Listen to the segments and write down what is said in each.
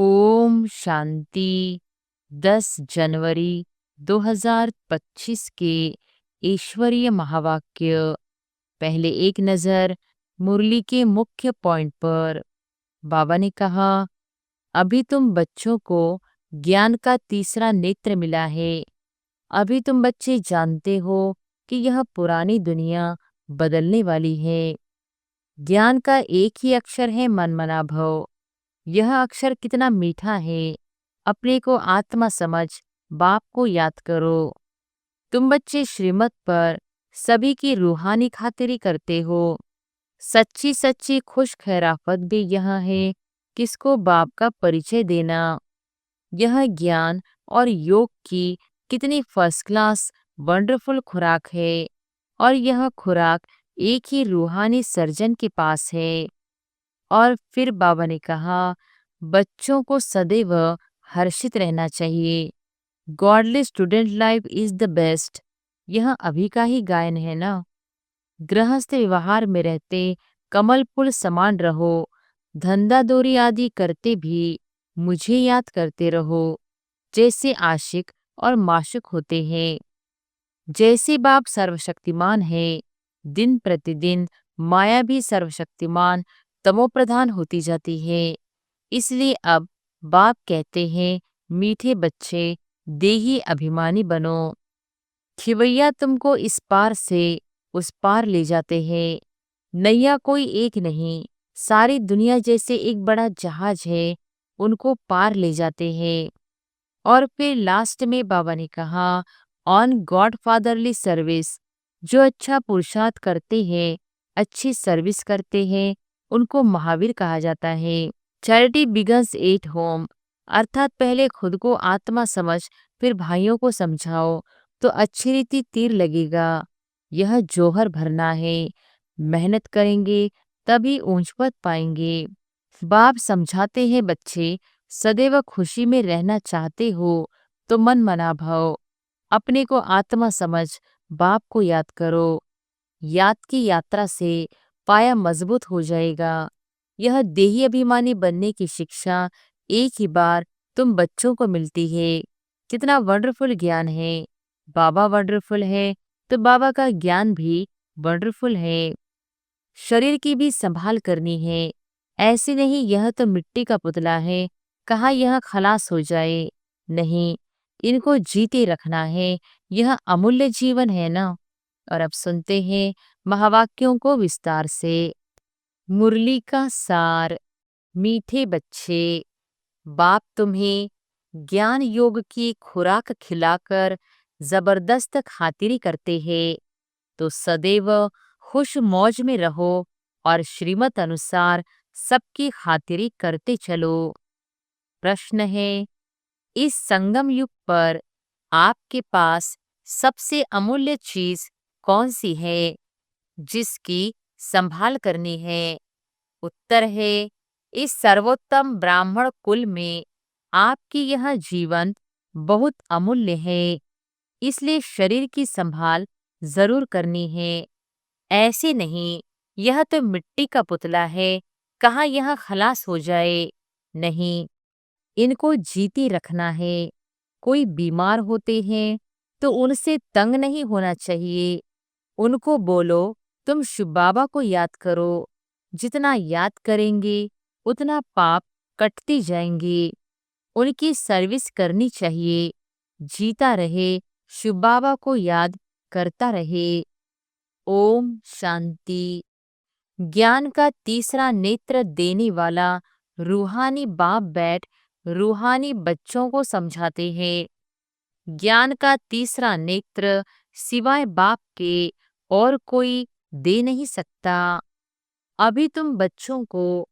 ओम शांति। 10 जनवरी 2025 के ईश्वरीय महावाक्य। पहले एक नजर मुरली के मुख्य पॉइंट पर। बाबा ने कहा, अभी तुम बच्चों को ज्ञान का तीसरा नेत्र मिला है। अभी तुम बच्चे जानते हो कि यह पुरानी दुनिया बदलने वाली है। ज्ञान का एक ही अक्षर है मनमना भव। यह अक्षर कितना मीठा है। अपने को आत्मा समझ बाप को याद करो। तुम बच्चे श्रीमत पर सभी की रूहानी खातिरी करते हो। सच्ची सच्ची खुश खैराफत भी यह है किसको बाप का परिचय देना। यह ज्ञान और योग की कितनी फर्स्ट क्लास वंडरफुल खुराक है। और यह खुराक एक ही रूहानी सर्जन के पास है। और फिर बाबा ने कहा, बच्चों को सदैव हर्षित रहना चाहिए। Godly student life is the best. यह अभी का ही गायन है ना। गृहस्थ व्यवहार में रहते कमल पुल समान रहो। धंधा दोरी आदि करते भी मुझे याद करते रहो। जैसे आशिक और माशुक होते हैं। जैसे बाप सर्वशक्तिमान है, दिन प्रतिदिन माया भी सर्वशक्तिमान तमोप्रधान होती जाती है। इसलिए अब बाप कहते हैं, मीठे बच्चे देही अभिमानी बनो। खिवैया तुमको इस पार से उस पार ले जाते हैं। नैया कोई एक नहीं, सारी दुनिया जैसे एक बड़ा जहाज है, उनको पार ले जाते हैं। और फिर लास्ट में बाबा ने कहा, ऑन गॉड फादरली सर्विस। जो अच्छा पुरुषार्थ करते हैं, अच्छी सर्विस करते हैं, उनको महावीर कहा जाता है। चैरिटी बिगन्स एट होम, अर्थात पहले खुद को आत्मा समझ फिर भाइयों को समझाओ तो अच्छी रीति तीर लगेगा। यह जौहर भरना है। मेहनत करेंगे तभी ऊंच पद पाएंगे। बाप समझाते हैं, बच्चे सदैव खुशी में रहना चाहते हो तो मन मना भाव। अपने को आत्मा समझ बाप को याद करो। याद की यात्रा से पाया मजबूत हो जाएगा। यह देही अभिमानी बनने की शिक्षा एक ही बार तुम बच्चों को मिलती है। कितना वंडरफुल ज्ञान है। बाबा वंडरफुल है तो बाबा का ज्ञान भी वंडरफुल है। शरीर की भी संभाल करनी है। ऐसे नहीं यह तो मिट्टी का पुतला है, कहाँ यह खलास हो जाए। नहीं, इनको जीते रखना है। यह अमूल्य जीवन है ना। और अब सुनते हैं महावाक्यों को विस्तार से। मुरली का सार। मीठे बच्चे, बाप तुम्हें ज्ञान योग की खुराक खिलाकर जबरदस्त खातिरी करते हैं, तो सदैव खुश मौज में रहो और श्रीमत अनुसार सबकी खातिरी करते चलो। प्रश्न है, इस संगम युग पर आपके पास सबसे अमूल्य चीज कौन सी है जिसकी संभाल करनी है? उत्तर है, इस सर्वोत्तम ब्राह्मण कुल में आपकी यह जीवन बहुत अमूल्य है। इसलिए शरीर की संभाल जरूर करनी है। ऐसे नहीं, यह तो मिट्टी का पुतला है, कहाँ यह खलास हो जाए। नहीं, इनको जीती रखना है। कोई बीमार होते हैं तो उनसे तंग नहीं होना चाहिए। उनको बोलो, तुम शिव बाबा को याद करो। जितना याद करेंगे उतना पाप कटती जाएंगे। उनकी सर्विस करनी चाहिए। जीता रहे, शिव बाबा को याद करता रहे। ओम शांति। ज्ञान का तीसरा नेत्र देने वाला रूहानी बाप बैठ रूहानी बच्चों को समझाते हैं। ज्ञान का तीसरा नेत्र सिवाय बाप के और कोई दे नहीं सकता। अभी तुम बच्चों को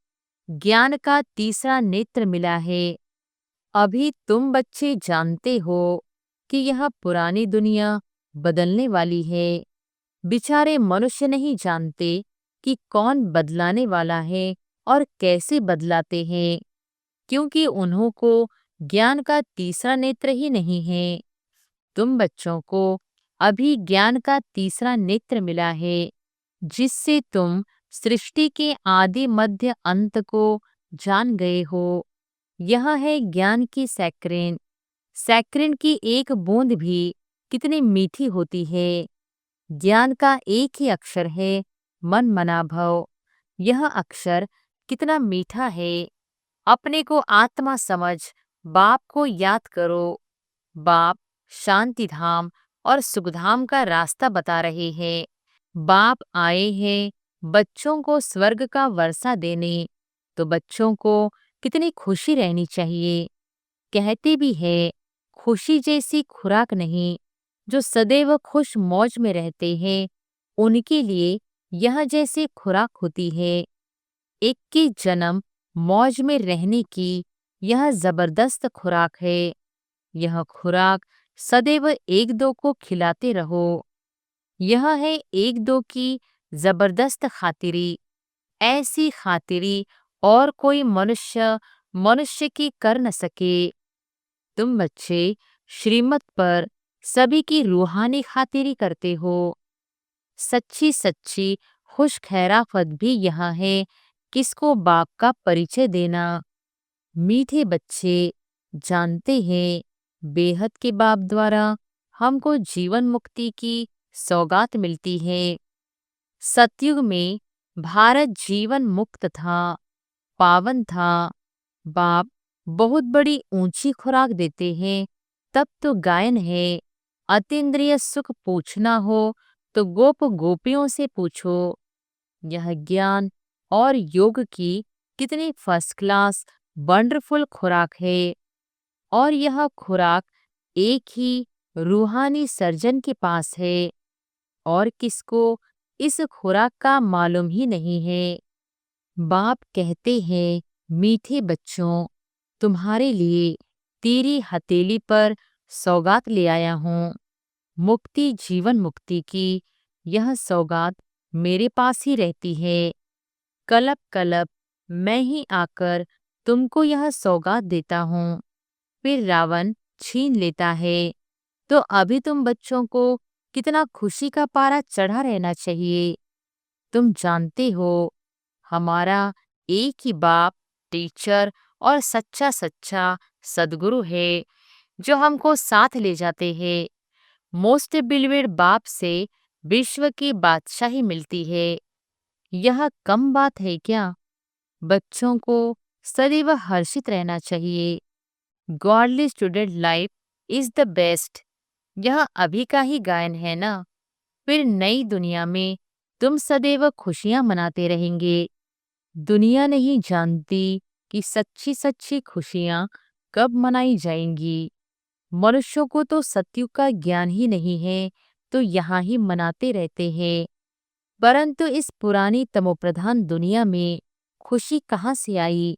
ज्ञान का तीसरा नेत्र मिला है। अभी तुम बच्चे जानते हो कि यह पुरानी दुनिया बदलने वाली है। बेचारे मनुष्य नहीं जानते कि कौन बदलाने वाला है और कैसे बदलाते हैं, क्योंकि उन्हों को ज्ञान का तीसरा नेत्र ही नहीं है। तुम बच्चों को अभी ज्ञान का तीसरा नेत्र मिला है, जिससे तुम सृष्टि के आदि मध्य अंत को जान गए हो। यह है ज्ञान की सैक्रेन। सैक्रेन की एक बूंद भी कितनी मीठी होती है। ज्ञान का एक ही अक्षर है, मन मना भव। यह अक्षर कितना मीठा है। अपने को आत्मा समझ बाप को याद करो। बाप शांति धाम और सुखधाम का रास्ता बता रहे हैं। बाप आए हैं बच्चों को स्वर्ग का वर्षा देने। तो बच्चों को कितनी खुशी रहनी चाहिए। कहते भी है, खुशी जैसी खुराक नहीं। जो सदैव खुश मौज में रहते हैं उनके लिए यह जैसी खुराक होती है। एक की जन्म मौज में रहने की यह जबरदस्त खुराक है। यह खुराक सदैव एक दो को खिलाते रहो। यह है एक दो की जबरदस्त खातिरी। ऐसी खातिरी और कोई मनुष्य मनुष्य की कर न सके। तुम बच्चे श्रीमत पर सभी की रूहानी खातिरी करते हो। सच्ची सच्ची खुश खैराफत भी यहाँ है किसको बाप का परिचय देना। मीठे बच्चे जानते हैं बेहद के बाप द्वारा हमको जीवन मुक्ति की सौगात मिलती है। सतयुग में भारत जीवन मुक्त था, पावन था। बाप बहुत बड़ी ऊंची खुराक देते हैं। तब तो गायन है। अतीन्द्रिय सुख पूछना हो तो गोप गोपियों से पूछो। यह ज्ञान और योग की कितनी फर्स्ट क्लास वंडरफुल खुराक है। और यह खुराक एक ही रूहानी सर्जन के पास है। और किसको इस खुराक का मालूम ही नहीं है। बाप कहते हैं, मीठे बच्चों, तुम्हारे लिए तेरी हथेली पर सौगात ले आया हूँ। मुक्ति जीवन मुक्ति की यह सौगात मेरे पास ही रहती है। कलप कलप मैं ही आकर तुमको यह सौगात देता हूँ। फिर रावण छीन लेता है। तो अभी तुम बच्चों को कितना खुशी का पारा चढ़ा रहना चाहिए। तुम जानते हो हमारा एक ही बाप टीचर और सच्चा सच्चा सदगुरु है जो हमको साथ ले जाते हैं। मोस्ट बिलीवेड बाप से विश्व की बादशाही मिलती है। यह कम बात है क्या। बच्चों को सदैव हर्षित रहना चाहिए। Godly student life is the best. यह अभी का ही गायन है ना। फिर नई दुनिया में तुम सदैव खुशियां मनाते रहेंगे। दुनिया नहीं जानती कि सच्ची सच्ची खुशियां कब मनाई जाएंगी। मनुष्यों को तो सत्युग का ज्ञान ही नहीं है तो यहाँ ही मनाते रहते हैं। परंतु इस पुरानी तमोप्रधान दुनिया में खुशी कहाँ से आई।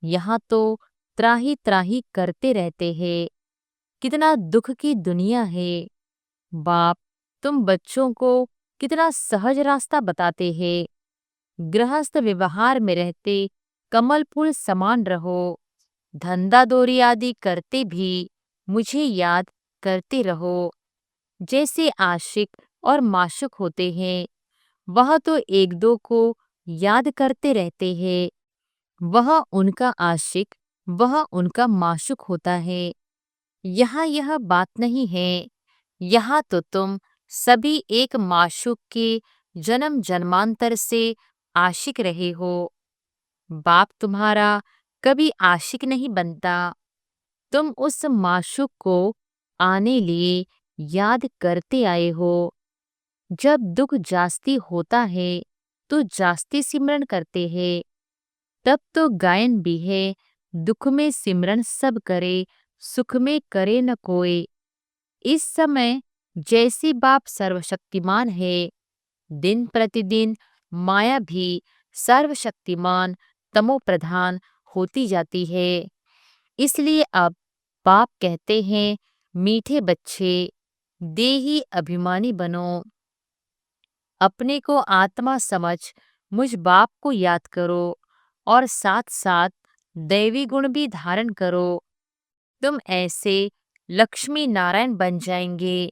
यहाँ तो त्राही त्राही करते रहते हैं। कितना दुख की दुनिया है। बाप तुम बच्चों को कितना सहज रास्ता बताते हैं। गृहस्थ व्यवहार में रहते कमल फूल समान रहो। धंधा दोरी आदि करते भी मुझे याद करते रहो। जैसे आशिक और माशुक होते हैं वह तो एक दो को याद करते रहते हैं। वह उनका आशिक वह उनका माशुक होता है। यहाँ यह बात नहीं है। यहाँ तो तुम सभी एक माशूक के जन्म जन्मांतर से आशिक रहे हो। बाप तुम्हारा कभी आशिक नहीं बनता। तुम उस माशूक को आने लिए याद करते आए हो। जब दुख जास्ती होता है तो जास्ती सिमरन करते हैं। तब तो गायन भी है, दुख में सिमरन सब करे, सुख में करे न कोई। इस समय जैसी बाप सर्वशक्तिमान है, दिन प्रतिदिन माया भी सर्वशक्तिमान तमो प्रधान होती जाती है। इसलिए अब बाप कहते हैं, मीठे बच्चे देही अभिमानी बनो। अपने को आत्मा समझ मुझ बाप को याद करो और साथ साथ दैवी गुण भी धारण करो। तुम ऐसे लक्ष्मी नारायण बन जाएंगे।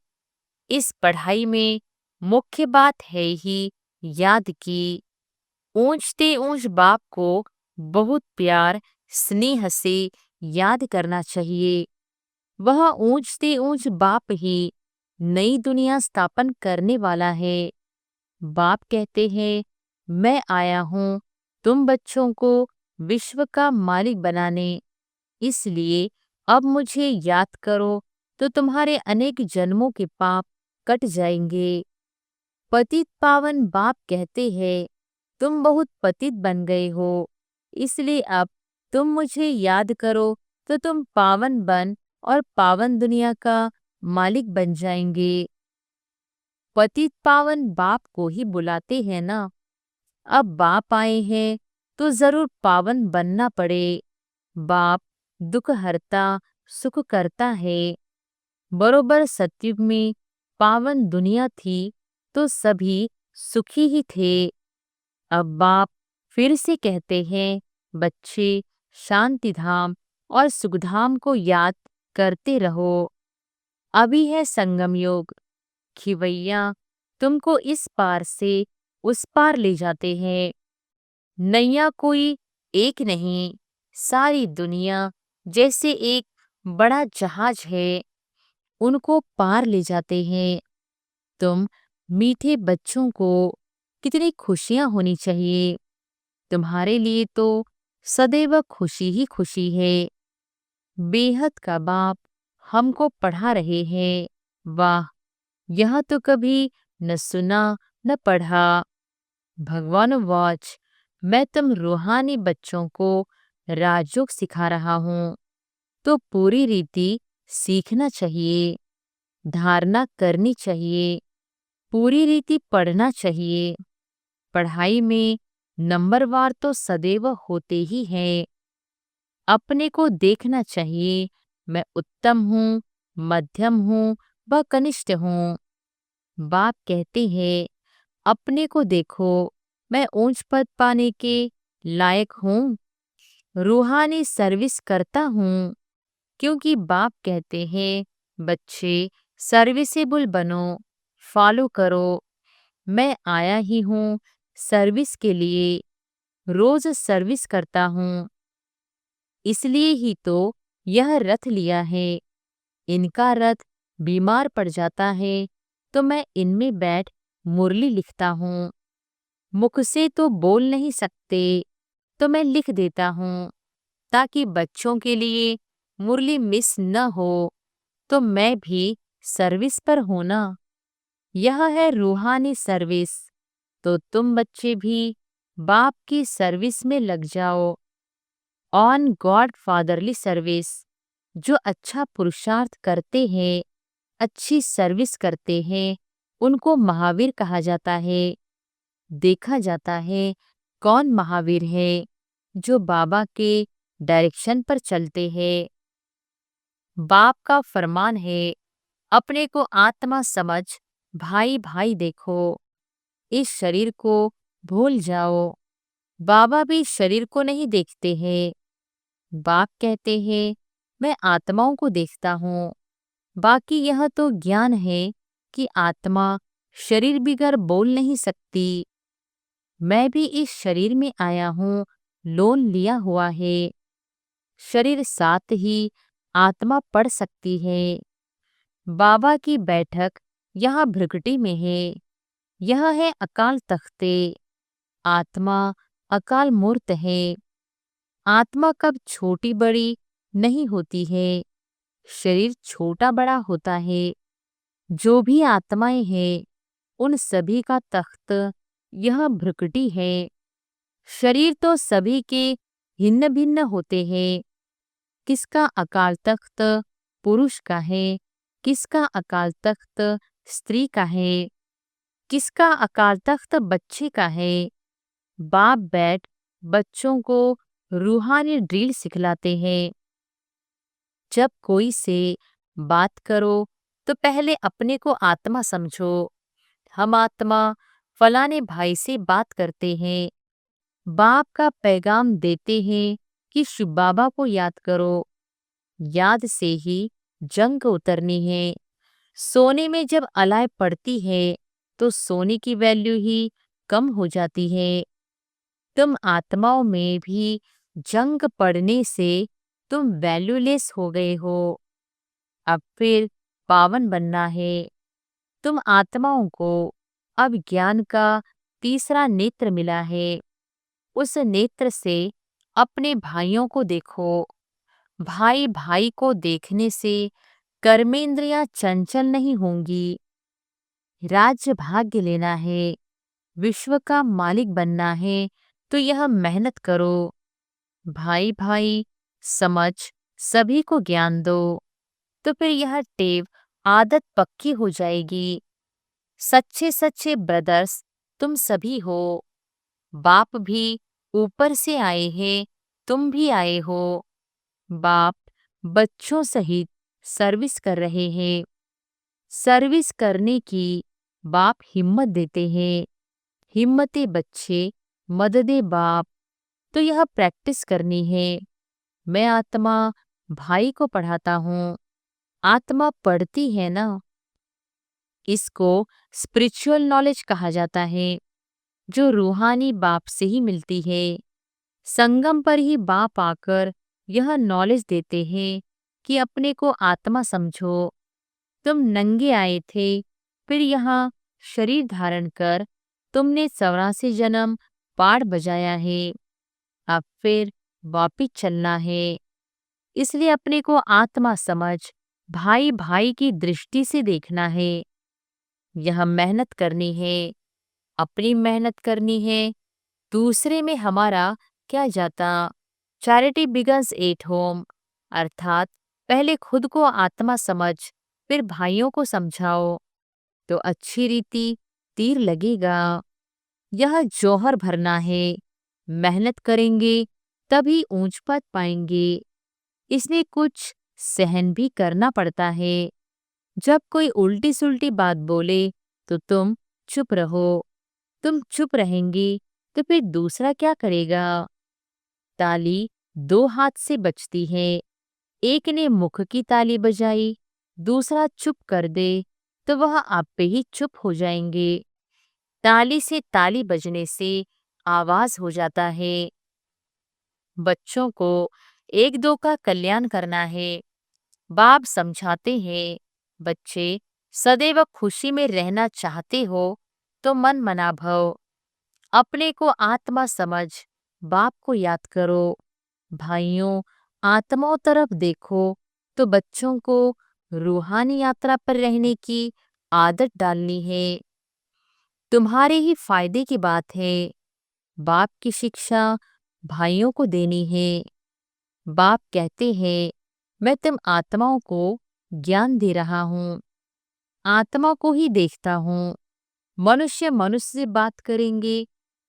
इस पढ़ाई में मुख्य बात है ही याद की। ऊंचते ऊंच बाप को बहुत प्यार स्नेह से याद करना चाहिए। वह ऊंच से ऊंच बाप ही नई दुनिया स्थापन करने वाला है। बाप कहते हैं, मैं आया हूँ तुम बच्चों को विश्व का मालिक बनाने। इसलिए अब मुझे याद करो तो तुम्हारे अनेक जन्मों के पाप कट जाएंगे। पतित पावन बाप कहते हैं, तुम बहुत पतित बन गए हो, इसलिए अब तुम मुझे याद करो तो तुम पावन बन और पावन दुनिया का मालिक बन जाएंगे। पतित पावन बाप को ही बुलाते हैं ना। अब बाप आए हैं तो जरूर पावन बनना पड़े। बाप दुख हरता सुख करता है। बरोबर सतयुग में पावन दुनिया थी तो सभी सुखी ही थे। अब बाप फिर से कहते हैं, बच्चे शांति धाम और सुखधाम को याद करते रहो। अभी है संगम योग। खिवैया तुमको इस पार से उस पार ले जाते हैं। नैया कोई एक नहीं, सारी दुनिया जैसे एक बड़ा जहाज है, उनको पार ले जाते हैं। तुम मीठे बच्चों को कितनी खुशियां होनी चाहिए। तुम्हारे लिए तो सदैव खुशी ही खुशी है। बेहद का बाप हमको पढ़ा रहे हैं। वाह, यह तो कभी न सुना न पढ़ा। भगवान वाच, मैं तुम रूहानी बच्चों को राजयोग सिखा रहा हूँ, तो पूरी रीति सीखना चाहिए, धारणा करनी चाहिए, पूरी रीति पढ़ना चाहिए। पढ़ाई में नंबरवार तो सदैव होते ही हैं। अपने को देखना चाहिए, मैं उत्तम हूँ, मध्यम हूँ व कनिष्ठ हूँ। बाप कहते हैं, अपने को देखो, मैं ऊंच पद पाने के लायक हूँ, रूहानी सर्विस करता हूँ। क्योंकि बाप कहते हैं, बच्चे सर्विसेबल बनो, फॉलो करो। मैं आया ही हूँ सर्विस के लिए, रोज सर्विस करता हूँ। इसलिए ही तो यह रथ लिया है। इनका रथ बीमार पड़ जाता है तो मैं इनमें बैठ मुरली लिखता हूँ। मुख से तो बोल नहीं सकते तो मैं लिख देता हूँ, ताकि बच्चों के लिए मुरली मिस न हो। तो मैं भी सर्विस पर हूं ना। यह है रूहानी सर्विस। तो तुम बच्चे भी बाप की सर्विस में लग जाओ। On God fatherly service. जो अच्छा पुरुषार्थ करते हैं, अच्छी सर्विस करते हैं, उनको महावीर कहा जाता है। देखा जाता है कौन महावीर है, जो बाबा के डायरेक्शन पर चलते हैं। बाप का फरमान है, अपने को आत्मा समझ भाई भाई देखो, इस शरीर को भूल जाओ। बाबा भी शरीर को नहीं देखते हैं। बाप कहते हैं, मैं आत्माओं को देखता हूँ। बाकी यह तो ज्ञान है कि आत्मा शरीर बिगर बोल नहीं सकती। मैं भी इस शरीर में आया हूँ, लोन लिया हुआ है। शरीर साथ ही आत्मा पढ़ सकती है। बाबा की बैठक यहाँ भृकुटी में है। यह है अकाल तख्ते। आत्मा अकाल मूर्त है। आत्मा कब छोटी बड़ी नहीं होती है, शरीर छोटा बड़ा होता है। जो भी आत्माएं हैं, उन सभी का तख्त यह भृकुटी है। शरीर तो सभी के भिन्न भिन्न होते हैं। किसका अकाल तख्त पुरुष का है, किसका अकाल तख्त स्त्री का है, किसका अकाल तख्त बच्चे का है। बाप बैठ बच्चों को रूहानी ड्रिल सिखलाते हैं। जब कोई से बात करो तो पहले अपने को आत्मा समझो। हम आत्मा फलाने भाई से बात करते हैं। बाप का पैगाम देते हैं कि शिव बाबा को याद करो। याद से ही जंग उतरनी है। सोने में जब अलाय पड़ती है तो सोने की वैल्यू ही कम हो जाती है। तुम आत्माओं में भी जंग पड़ने से तुम वैल्यूलेस हो गए हो। अब फिर पावन बनना है। तुम आत्माओं को अब ज्ञान का तीसरा नेत्र मिला है। उस नेत्र से अपने भाइयों को देखो। भाई भाई को देखने से कर्मेंद्रियां चंचल नहीं होंगी। राज्य भाग्य लेना है, विश्व का मालिक बनना है, तो यह मेहनत करो। भाई भाई समझ सभी को ज्ञान दो, तो फिर यह टेव आदत पक्की हो जाएगी। सच्चे सच्चे ब्रदर्स तुम सभी हो। बाप भी ऊपर से आए हैं, तुम भी आए हो। बाप बच्चों सहित सर्विस कर रहे हैं। सर्विस करने की बाप हिम्मत देते हैं। हिम्मते बच्चे, मददे बाप। तो यह प्रैक्टिस करनी है। मैं आत्मा भाई को पढ़ाता हूँ। आत्मा पढ़ती है ना। इसको स्पिरिचुअल नॉलेज कहा जाता है, जो रूहानी बाप से ही मिलती है। संगम पर ही बाप आकर यह नॉलेज देते हैं कि अपने को आत्मा समझो। तुम नंगे आए थे, फिर यहाँ शरीर धारण कर तुमने 84 जन्म पाठ बजाया है। अब फिर वापिस चलना है। इसलिए अपने को आत्मा समझ भाई भाई की दृष्टि से देखना है। यह मेहनत करनी है, अपनी मेहनत करनी है। दूसरे में हमारा क्या जाता। चैरिटी बिगन्स एट होम, अर्थात पहले खुद को आत्मा समझ फिर भाइयों को समझाओ, तो अच्छी रीति तीर लगेगा। यह जौहर भरना है। मेहनत करेंगे तभी ऊंच पद पाएंगे। इसलिए कुछ सहन भी करना पड़ता है। जब कोई उल्टी सुल्टी बात बोले तो तुम चुप रहो। तुम चुप रहेंगी तो फिर दूसरा क्या करेगा। ताली दो हाथ से बजती है। एक ने मुख की ताली बजाई, दूसरा चुप कर दे, तो वह आप पे ही चुप हो जाएंगे। ताली से ताली बजने से आवाज हो जाता है। बच्चों को एक दो का कल्याण करना है। बाप समझाते हैं, बच्चे सदैव खुशी में रहना चाहते हो तो मन मना भव। अपने को आत्मा समझ बाप को याद करो। भाइयों, आत्माओं तरफ देखो, तो बच्चों को रूहानी यात्रा पर रहने की आदत डालनी है। तुम्हारे ही फायदे की बात है। बाप की शिक्षा भाइयों को देनी है। बाप कहते हैं, मैं तुम आत्माओं को ज्ञान दे रहा हूँ। आत्मा को ही देखता हूँ। मनुष्य मनुष्य से बात करेंगे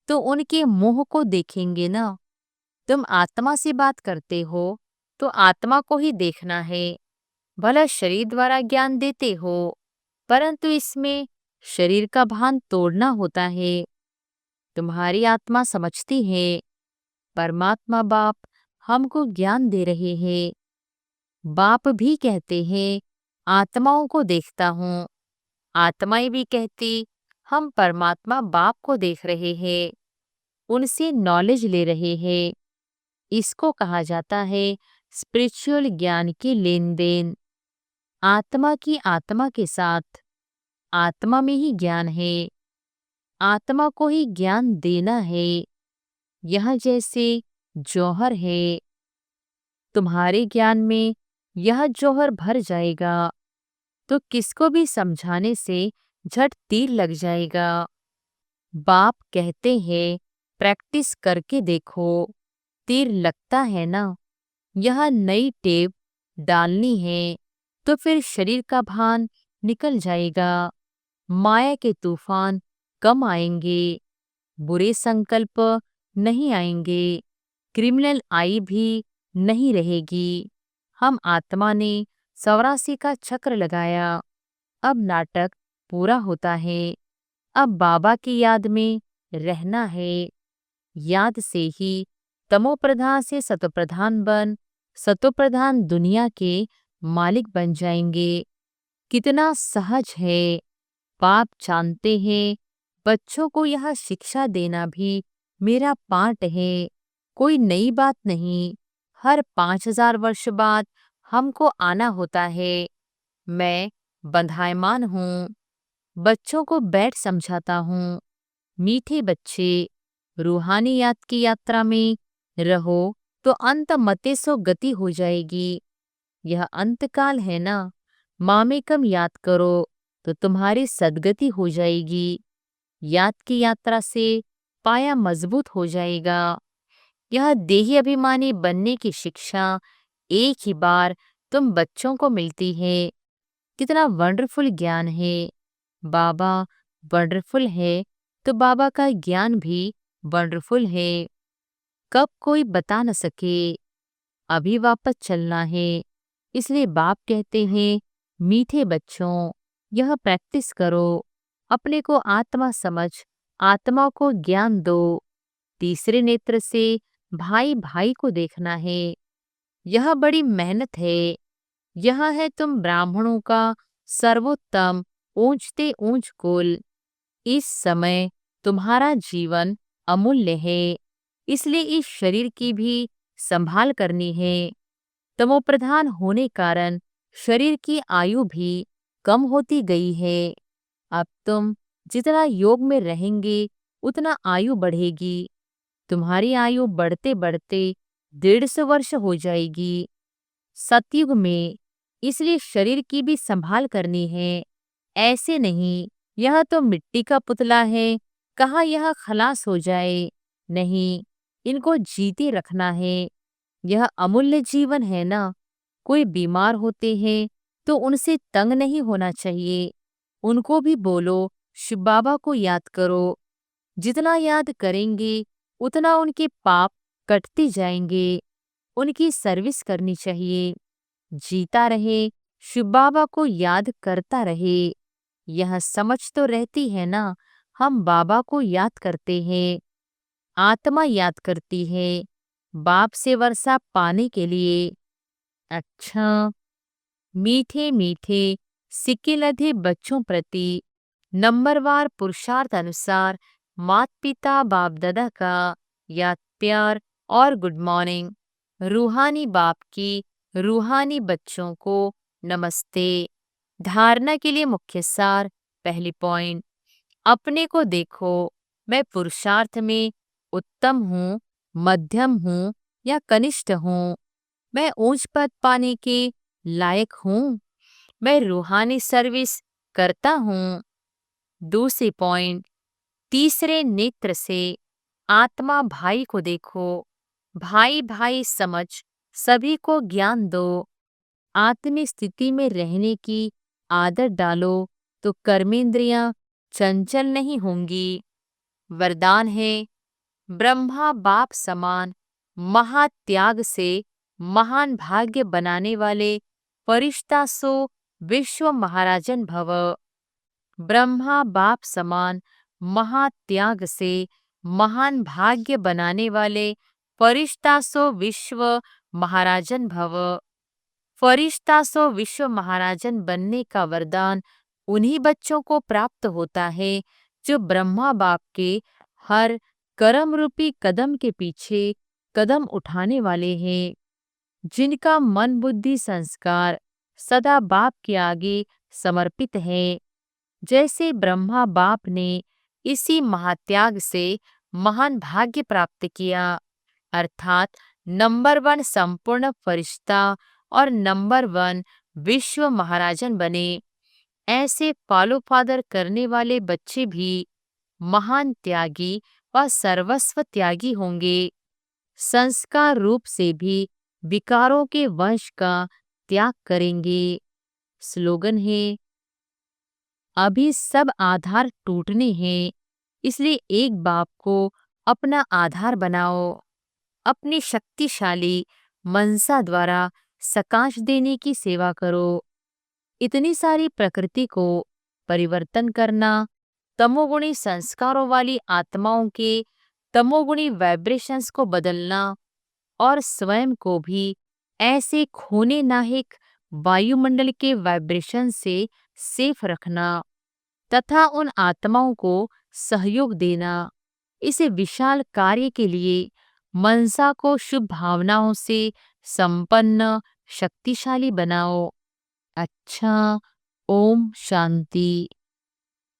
तो उनके मुंह को देखेंगे ना। तुम आत्मा से बात करते हो तो आत्मा को ही देखना है। भला शरीर द्वारा ज्ञान देते हो, परंतु इसमें शरीर का भान तोड़ना होता है। तुम्हारी आत्मा समझती है, परमात्मा बाप हमको ज्ञान दे रहे हैं। बाप भी कहते हैं, आत्माओं को देखता हूँ। आत्माएं भी कहती, हम परमात्मा बाप को देख रहे हैं, उनसे नॉलेज ले रहे हैं। इसको कहा जाता है स्पिरिचुअल ज्ञान की लेन देन। आत्मा की आत्मा के साथ। आत्मा में ही ज्ञान है। आत्मा को ही ज्ञान देना है। यह जैसे जौहर है। तुम्हारे ज्ञान में यह जौहर भर जाएगा तो किसको भी समझाने से झट तीर लग जाएगा। बाप कहते हैं, प्रैक्टिस करके देखो, तीर लगता है ना। यह नई टेप डालनी है तो फिर शरीर का भान निकल जाएगा। माया के तूफान कम आएंगे। बुरे संकल्प नहीं आएंगे। क्रिमिनल आई भी नहीं रहेगी। हम आत्मा ने 84 का चक्र लगाया। अब नाटक पूरा होता है। अब बाबा की याद में रहना है। याद से ही तमोप्रधान से सतोप्रधान बन सतोप्रधान दुनिया के मालिक बन जाएंगे। कितना सहज है। बाप जानते हैं, बच्चों को यह शिक्षा देना भी मेरा पार्ट है। कोई नई बात नहीं। हर 5000 वर्ष बाद हमको आना होता है। मैं बंधायमान हूँ। बच्चों को बैठ समझाता हूँ। मीठे बच्चे, रूहानी याद की यात्रा में रहो तो अंत मते सो गति हो जाएगी। यह अंतकाल है ना। मामेकम याद करो तो तुम्हारी सद्गति हो जाएगी। याद की यात्रा से पाया मजबूत हो जाएगा। यह देही अभिमानी बनने की शिक्षा एक ही बार तुम बच्चों को मिलती है। कितना वंडरफुल ज्ञान है। बाबा वंडरफुल है तो बाबा का ज्ञान भी वंडरफुल है। कब कोई बता न सके। अभी वापस चलना है। इसलिए बाप कहते हैं, मीठे बच्चों, यह प्रैक्टिस करो। अपने को आत्मा समझ आत्मा को ज्ञान दो। तीसरे नेत्र से भाई भाई को देखना है। यह बड़ी मेहनत है। यह है तुम ब्राह्मणों का सर्वोत्तम ऊंचते ऊंच कुल। इस समय तुम्हारा जीवन अमूल्य है। इसलिए इस शरीर की भी संभाल करनी है। तमोप्रधान होने कारण शरीर की आयु भी कम होती गई है। अब तुम जितना योग में रहेंगे उतना आयु बढ़ेगी। तुम्हारी आयु बढ़ते बढ़ते 150 वर्ष हो जाएगी सतयुग में। इसलिए शरीर की भी संभाल करनी है। ऐसे नहीं, यह तो मिट्टी का पुतला है, कहाँ यह खलास हो जाए। नहीं, इनको जीते रखना है। यह अमूल्य जीवन है ना। कोई बीमार होते हैं तो उनसे तंग नहीं होना चाहिए। उनको भी बोलो, शिव बाबा को याद करो। जितना याद करेंगे उतना उनके पाप कटते जाएंगे। उनकी सर्विस करनी चाहिए। जीता रहे, शिव बाबा को याद करता रहे। यह समझ तो रहती है ना, हम बाबा को याद करते हैं। आत्मा याद करती है बाप से वर्षा पाने के लिए। अच्छा, मीठे मीठे सिक्के लधे बच्चों प्रति नंबरवार पुरुषार्थ अनुसार मात पिता बाप दादा का याद प्यार और गुड मॉर्निंग। रूहानी बाप की रूहानी बच्चों को नमस्ते। धारणा के लिए मुख्य सार। पहली पॉइंट, अपने को देखो। मैं पुरुषार्थ में उत्तम हूँ, मध्यम हूँ या कनिष्ठ हूँ। मैं ऊंच पद पाने के लायक हूँ। मैं रूहानी सर्विस करता हूँ। दूसरी पॉइंट, तीसरे नेत्र से आत्मा भाई को देखो। भाई भाई समझ सभी को ज्ञान दो। आत्मिक स्थिति में रहने की आदत डालो तो कर्मेंद्रियां चंचल नहीं होंगी। वरदान है, ब्रह्मा बाप समान महात्याग से महान भाग्य बनाने वाले फरिश्ता सो विश्व महाराजन भव। ब्रह्मा बाप समान महात्याग से महान भाग्य बनाने वाले फरिश्ता सो विश्व महाराजन भव। फरिश्ता सो विश्व महाराजन बनने का वरदान उन्हीं बच्चों को प्राप्त होता है जो ब्रह्मा बाप के हर कर्म रूपी कदम के पीछे कदम उठाने वाले हैं। जिनका मन बुद्धि संस्कार सदा बाप के आगे समर्पित है। जैसे ब्रह्मा बाप ने इसी महात्याग से महान भाग्य प्राप्त किया, अर्थात नंबर 1 संपूर्ण फरिश्ता और नंबर 1 विश्व महाराजन बने। ऐसे फॉलो फादर करने वाले बच्चे भी महान त्यागी व सर्वस्व त्यागी होंगे। संस्कार रूप से भी विकारों के वंश का त्याग करेंगे। स्लोगन है, अभी सब आधार टूटने हैं, इसलिए एक बाप को अपना आधार बनाओ। अपनी शक्तिशाली मनसा द्वारा सकाश देने की सेवा करो। इतनी सारी प्रकृति को परिवर्तन करना, तमोगुणी संस्कारों वाली आत्माओं के तमोगुणी वाइब्रेशंस को बदलना और स्वयं को भी ऐसे खोने नाहिक वायुमंडल के वाइब्रेशन से सेफ रखना तथा उन आत्माओं को सहयोग देना, इस विशाल कार्य के लिए मनसा को शुभ भावनाओं से संपन्न, शक्तिशाली बनाओ। अच्छा, ओम शांति।